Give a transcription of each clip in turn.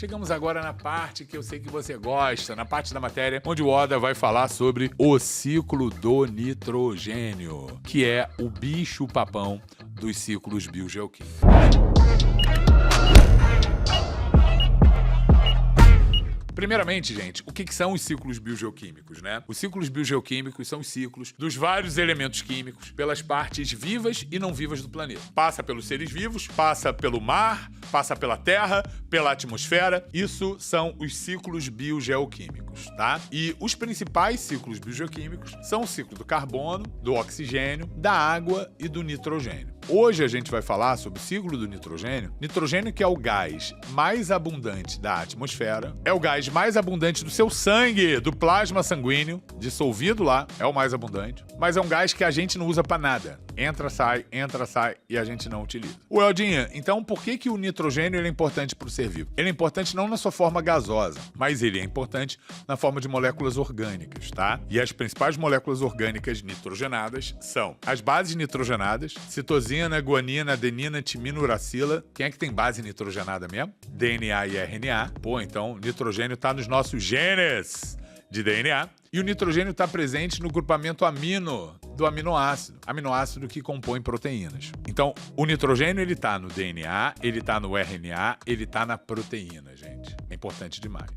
chegamos agora na parte que eu sei que você gosta, na parte da matéria onde o Oda vai falar sobre o ciclo do nitrogênio, que é o bicho-papão dos ciclos biogeoquímicos. Primeiramente, gente, o que são os ciclos biogeoquímicos, né? Os ciclos biogeoquímicos são os ciclos dos vários elementos químicos pelas partes vivas e não vivas do planeta. Passa pelos seres vivos, passa pelo mar, passa pela terra, pela atmosfera. Isso são os ciclos biogeoquímicos, tá? E os principais ciclos biogeoquímicos são o ciclo do carbono, do oxigênio, da água e do nitrogênio. Hoje a gente vai falar sobre o ciclo do nitrogênio. Nitrogênio, que é o gás mais abundante da atmosfera, é o gás mais abundante do seu sangue, do plasma sanguíneo, dissolvido lá, é o mais abundante, mas é um gás que a gente não usa pra nada. Entra, sai e a gente não utiliza. O Eldinha, então por que o nitrogênio ele é importante para o ser vivo? Ele é importante não na sua forma gasosa, mas ele é importante na forma de moléculas orgânicas, tá? E as principais moléculas orgânicas nitrogenadas são as bases nitrogenadas, citosina, guanina, adenina, timina, uracila. Quem é que tem base nitrogenada mesmo? DNA e RNA. Pô, então nitrogênio tá nos nossos genes de DNA. E o nitrogênio está presente no grupamento amino do aminoácido que compõe proteínas. Então, o nitrogênio ele está no DNA, ele está no RNA, ele está na proteína, gente. É importante demais.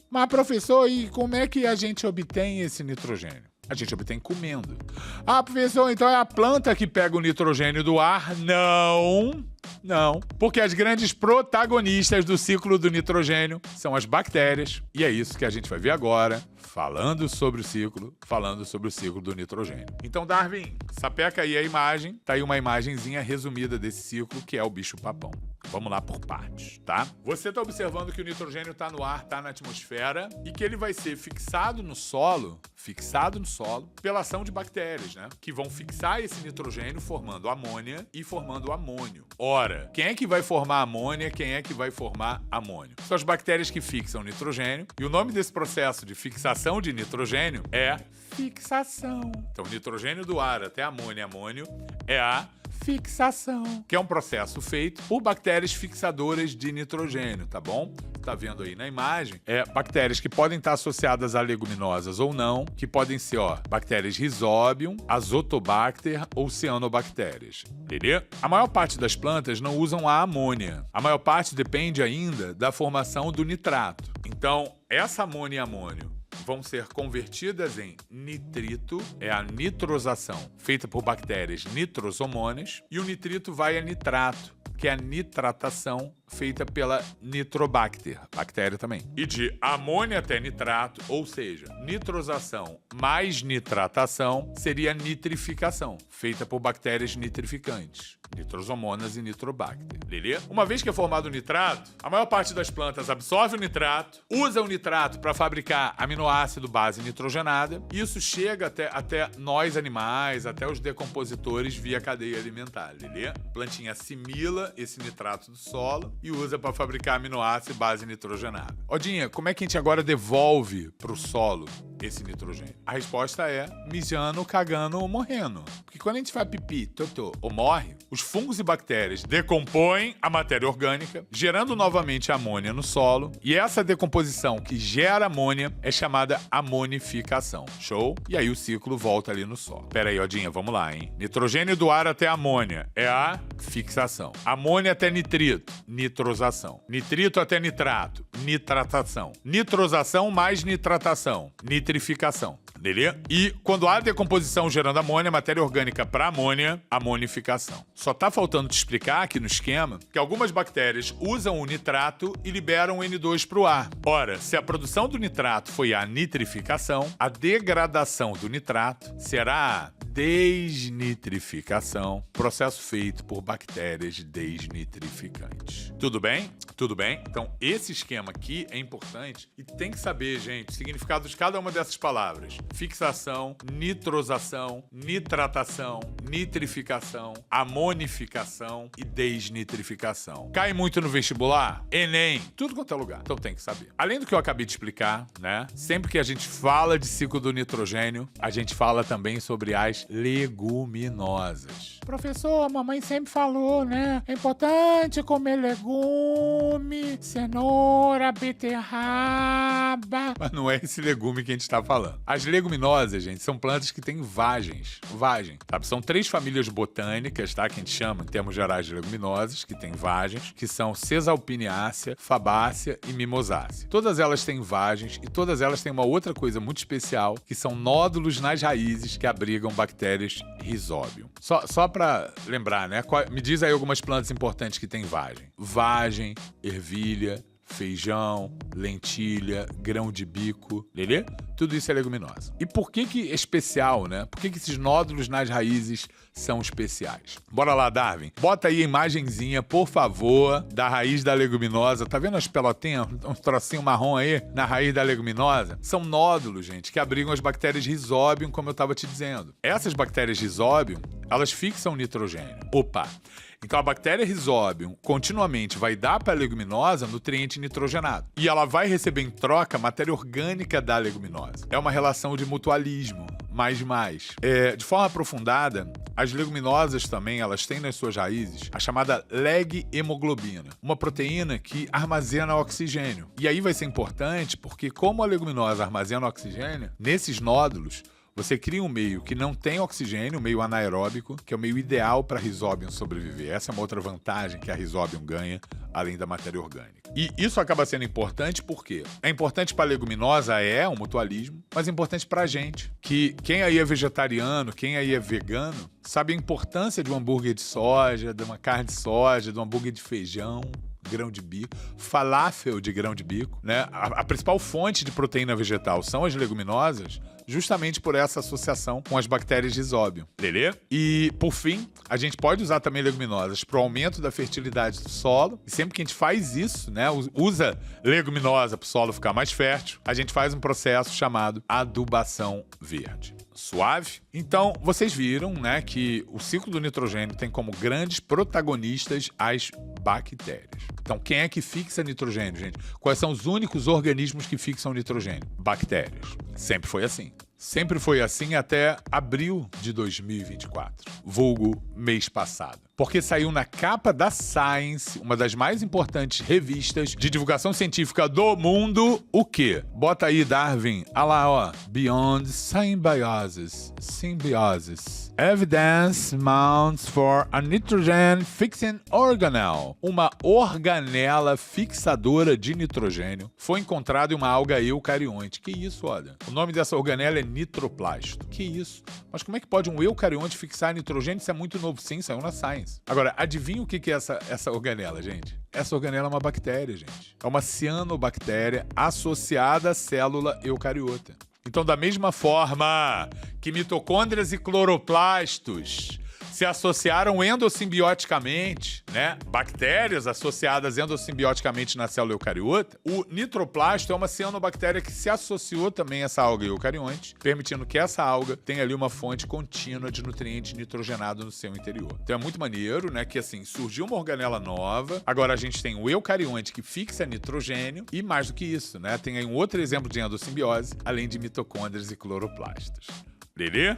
Mas, professor, e como é que a gente obtém esse nitrogênio? A gente obtém comendo. Ah, professor, então é a planta que pega o nitrogênio do ar? Não, porque as grandes protagonistas do ciclo do nitrogênio são as bactérias, e é isso que a gente vai ver agora, falando sobre o ciclo do nitrogênio. Então, Darwin, sapeca aí a imagem, tá aí uma imagenzinha resumida desse ciclo, que é o bicho-papão. Vamos lá por partes, tá? Você tá observando que o nitrogênio tá no ar, tá na atmosfera, e que ele vai ser fixado no solo, pela ação de bactérias, né? Que vão fixar esse nitrogênio formando amônia e formando amônio. Ora, quem é que vai formar amônia? Quem é que vai formar amônio? São as bactérias que fixam nitrogênio, e o nome desse processo de fixação de nitrogênio é fixação. Então, nitrogênio do ar até amônia e amônio é a fixação, que é um processo feito por bactérias fixadoras de nitrogênio, tá bom? Tá vendo aí na imagem? Bactérias que podem estar associadas a leguminosas ou não, que podem ser, bactérias Rhizobium, Azotobacter ou cianobactérias, entendeu? A maior parte das plantas não usam a amônia. A maior parte depende ainda da formação do nitrato. Então, essa amônia e amônio vão ser convertidas em nitrito, é a nitrosação, feita por bactérias nitrosomônas, e o nitrito vai a nitrato, que é a nitratação feita pela Nitrobacter, bactéria também. E de amônia até nitrato, ou seja, nitrosação mais nitratação, seria nitrificação, feita por bactérias nitrificantes, nitrosomonas e Nitrobacter. Beleza? Uma vez que é formado o nitrato, a maior parte das plantas absorve o nitrato, usa o nitrato para fabricar aminoácido base nitrogenada, e isso chega até nós animais, até os decompositores via cadeia alimentar. Beleza? A plantinha assimila esse nitrato do solo e usa para fabricar aminoácido e base nitrogenada. Odinha, como é que a gente agora devolve para o solo esse nitrogênio? A resposta é mijando, cagando ou morrendo. Porque quando a gente faz pipi, totô ou morre, os fungos e bactérias decompõem a matéria orgânica, gerando novamente amônia no solo, e essa decomposição que gera amônia é chamada amonificação. Show? E aí o ciclo volta ali no solo. Pera aí, Odinha, vamos lá, hein? Nitrogênio do ar até amônia é a fixação. Amônia até nitrito, nitrosação. Nitrito até nitrato, nitratação. Nitrosação mais nitratação, nitrificação. Beleza? E quando há decomposição gerando amônia, matéria orgânica para amônia, amonificação. Só tá faltando te explicar aqui no esquema que algumas bactérias usam o nitrato e liberam o N2 para o ar. Ora, se a produção do nitrato foi a nitrificação, a degradação do nitrato será a desnitrificação, processo feito por bactérias desnitrificantes. Tudo bem? Tudo bem? Então, esse esquema aqui é importante e tem que saber, gente, o significado de cada uma dessas palavras. Fixação, nitrosação, nitratação, nitrificação, amonificação e desnitrificação. Cai muito no vestibular? Enem, tudo quanto é lugar. Então tem que saber. Além do que eu acabei de explicar, né? Sempre que a gente fala de ciclo do nitrogênio, a gente fala também sobre as leguminosas. professor, a mamãe sempre falou, né? É importante comer legume, cenoura, beterraba. Mas não é esse legume que a gente tá falando. As leguminosas, gente, são plantas que têm vagens. Vagem, sabe? São 3 famílias botânicas, tá? Que a gente chama, em termos gerais, de leguminosas, que têm vagens, que são Caesalpiniaceae, Fabácea e Mimosácea. Todas elas têm vagens e todas elas têm uma outra coisa muito especial, que são nódulos nas raízes que abrigam bactérias Rhizobium. Só pra lembrar, né? Me diz aí algumas plantas importantes que têm vagem. Vagem, ervilha, feijão, lentilha, grão de bico, lelê? Tudo isso é leguminosa. E por que é especial, né? Por que esses nódulos nas raízes são especiais? Bora lá, Darwin. Bota aí a imagenzinha, por favor, da raiz da leguminosa. Tá vendo as pelotinhas, um trocinho marrom aí na raiz da leguminosa? São nódulos, gente, que abrigam as bactérias Rhizobium, como eu tava te dizendo. Essas bactérias Rhizobium, elas fixam nitrogênio. Opa! Então a bactéria Rhizobium continuamente vai dar para a leguminosa nutriente nitrogenado. E ela vai receber em troca matéria orgânica da leguminosa. É uma relação de mutualismo, mais. De forma aprofundada, as leguminosas também, elas têm nas suas raízes a chamada leg-hemoglobina, uma proteína que armazena oxigênio. E aí vai ser importante porque como a leguminosa armazena oxigênio, nesses nódulos, você cria um meio que não tem oxigênio, um meio anaeróbico, que é o meio ideal para a Rhizobium sobreviver. Essa é uma outra vantagem que a Rhizobium ganha, além da matéria orgânica. E isso acaba sendo importante porque é importante para a leguminosa, um mutualismo, mas é importante para a gente, que quem aí é vegetariano, quem aí é vegano, sabe a importância de um hambúrguer de soja, de uma carne de soja, de um hambúrguer de feijão, grão de bico, falafel de grão de bico, né? A principal fonte de proteína vegetal são as leguminosas, justamente por essa associação com as bactérias Rhizobium. Beleza? E, por fim, a gente pode usar também leguminosas para o aumento da fertilidade do solo. E sempre que a gente faz isso, né, usa leguminosa para o solo ficar mais fértil, a gente faz um processo chamado adubação verde. Suave? Então, vocês viram, né, que o ciclo do nitrogênio tem como grandes protagonistas as bactérias. Então, quem é que fixa nitrogênio, gente? Quais são os únicos organismos que fixam nitrogênio? Bactérias. Sempre foi assim. Sempre foi assim até abril de 2024, vulgo mês passado. Porque saiu na capa da Science, uma das mais importantes revistas de divulgação científica do mundo, o quê? Bota aí, Darwin. Ah lá, ó. Beyond Symbiosis. Evidence mounts for a nitrogen fixing organelle. Uma organela fixadora de nitrogênio foi encontrada em uma alga eucarionte. Que isso, olha? O nome dessa organela é nitroplasto. Que isso? Mas como é que pode um eucarionte fixar nitrogênio? Isso é muito novo. Sim, saiu na Science. Agora, adivinha o que é essa organela, gente? Essa organela é uma bactéria, gente. É uma cianobactéria associada à célula eucariota. Então, da mesma forma que mitocôndrias e cloroplastos se associaram endossimbioticamente, né? Bactérias associadas endossimbioticamente na célula eucariota, o nitroplasto é uma cianobactéria que se associou também a essa alga eucarionte, permitindo que essa alga tenha ali uma fonte contínua de nutriente nitrogenado no seu interior. Então é muito maneiro, né? Que assim, surgiu uma organela nova, agora a gente tem o eucarionte que fixa nitrogênio e mais do que isso, né? Tem aí um outro exemplo de endossimbiose, além de mitocôndrias e cloroplastos. Beleza?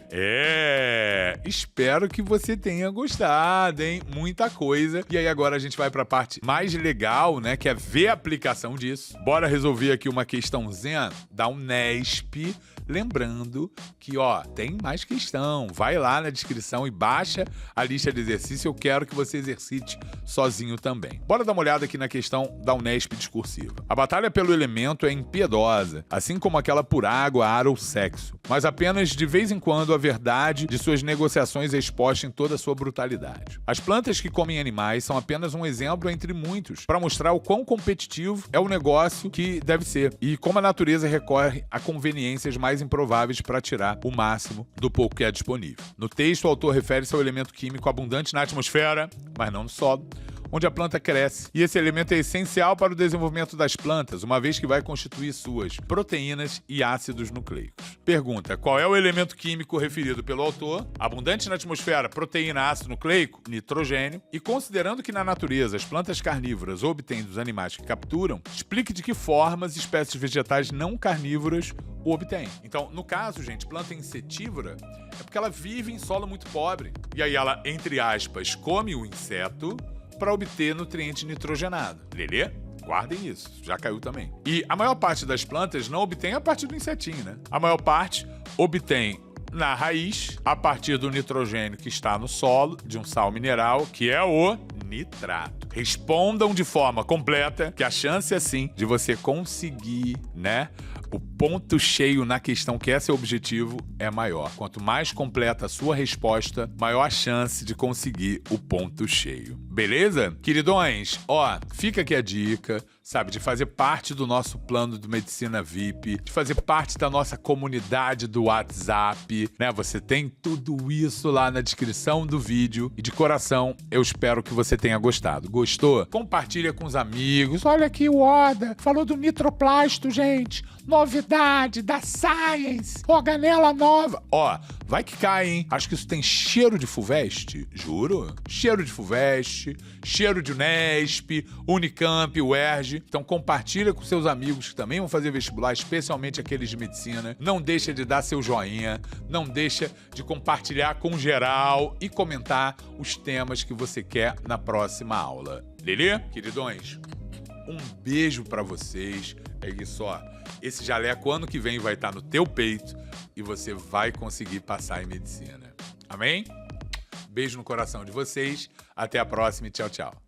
Espero que você tenha gostado, hein? Muita coisa. E aí agora a gente vai pra parte mais legal, né? Que é ver a aplicação disso. Bora resolver aqui uma questãozinha da Unesp. Lembrando que, ó, tem mais questão. Vai lá na descrição e baixa a lista de exercício. Eu quero que você exercite sozinho também. Bora dar uma olhada aqui na questão da Unesp discursiva. A batalha pelo elemento é impiedosa, assim como aquela por água, ar ou sexo. Mas apenas de vez em quando a verdade de suas negociações é exposta em toda a sua brutalidade. As plantas que comem animais são apenas um exemplo entre muitos para mostrar o quão competitivo é o negócio que deve ser e como a natureza recorre a conveniências mais improváveis para tirar o máximo do pouco que é disponível. No texto, o autor refere-se ao elemento químico abundante na atmosfera, mas não no solo, onde a planta cresce. E esse elemento é essencial para o desenvolvimento das plantas, uma vez que vai constituir suas proteínas e ácidos nucleicos. Pergunta: qual é o elemento químico referido pelo autor? Abundante na atmosfera, proteína, ácido nucleico, nitrogênio. E considerando que na natureza as plantas carnívoras obtêm dos animais que capturam, explique de que formas espécies vegetais não carnívoras o obtêm. Então, no caso, gente, planta insetívora é porque ela vive em solo muito pobre. E aí ela, entre aspas, come o inseto para obter nutriente nitrogenado. Lelê? Guardem isso, já caiu também. E a maior parte das plantas não obtém a partir do insetinho, né? A maior parte obtém na raiz, a partir do nitrogênio que está no solo, de um sal mineral, que é o nitrato. Respondam de forma completa, que a chance é sim de você conseguir, né, o ponto cheio na questão que é seu objetivo é maior. Quanto mais completa a sua resposta, maior a chance de conseguir o ponto cheio. Beleza? Queridões, ó, fica aqui a dica, sabe, de fazer parte do nosso plano do Medicina VIP, de fazer parte da nossa comunidade do WhatsApp, né? Você tem tudo isso lá na descrição do vídeo e de coração, eu espero que você tenha gostado. Gostou? Compartilha com os amigos. Olha aqui o Oda, falou do nitroplasto, gente. Novidade da Science, organela nova. Ó, vai que cai, hein? Acho que isso tem cheiro de Fuvest, juro. Cheiro de Fuvest, cheiro de Unesp, Unicamp, UERJ. Então compartilha com seus amigos que também vão fazer vestibular, especialmente aqueles de medicina. Não deixa de dar seu joinha, não deixa de compartilhar com geral e comentar os temas que você quer na próxima aula. Beleza? Queridões, um beijo pra vocês. É isso, ó. Esse jaleco ano que vem vai estar no teu peito e você vai conseguir passar em medicina. Amém? Beijo no coração de vocês. Até a próxima e tchau, tchau.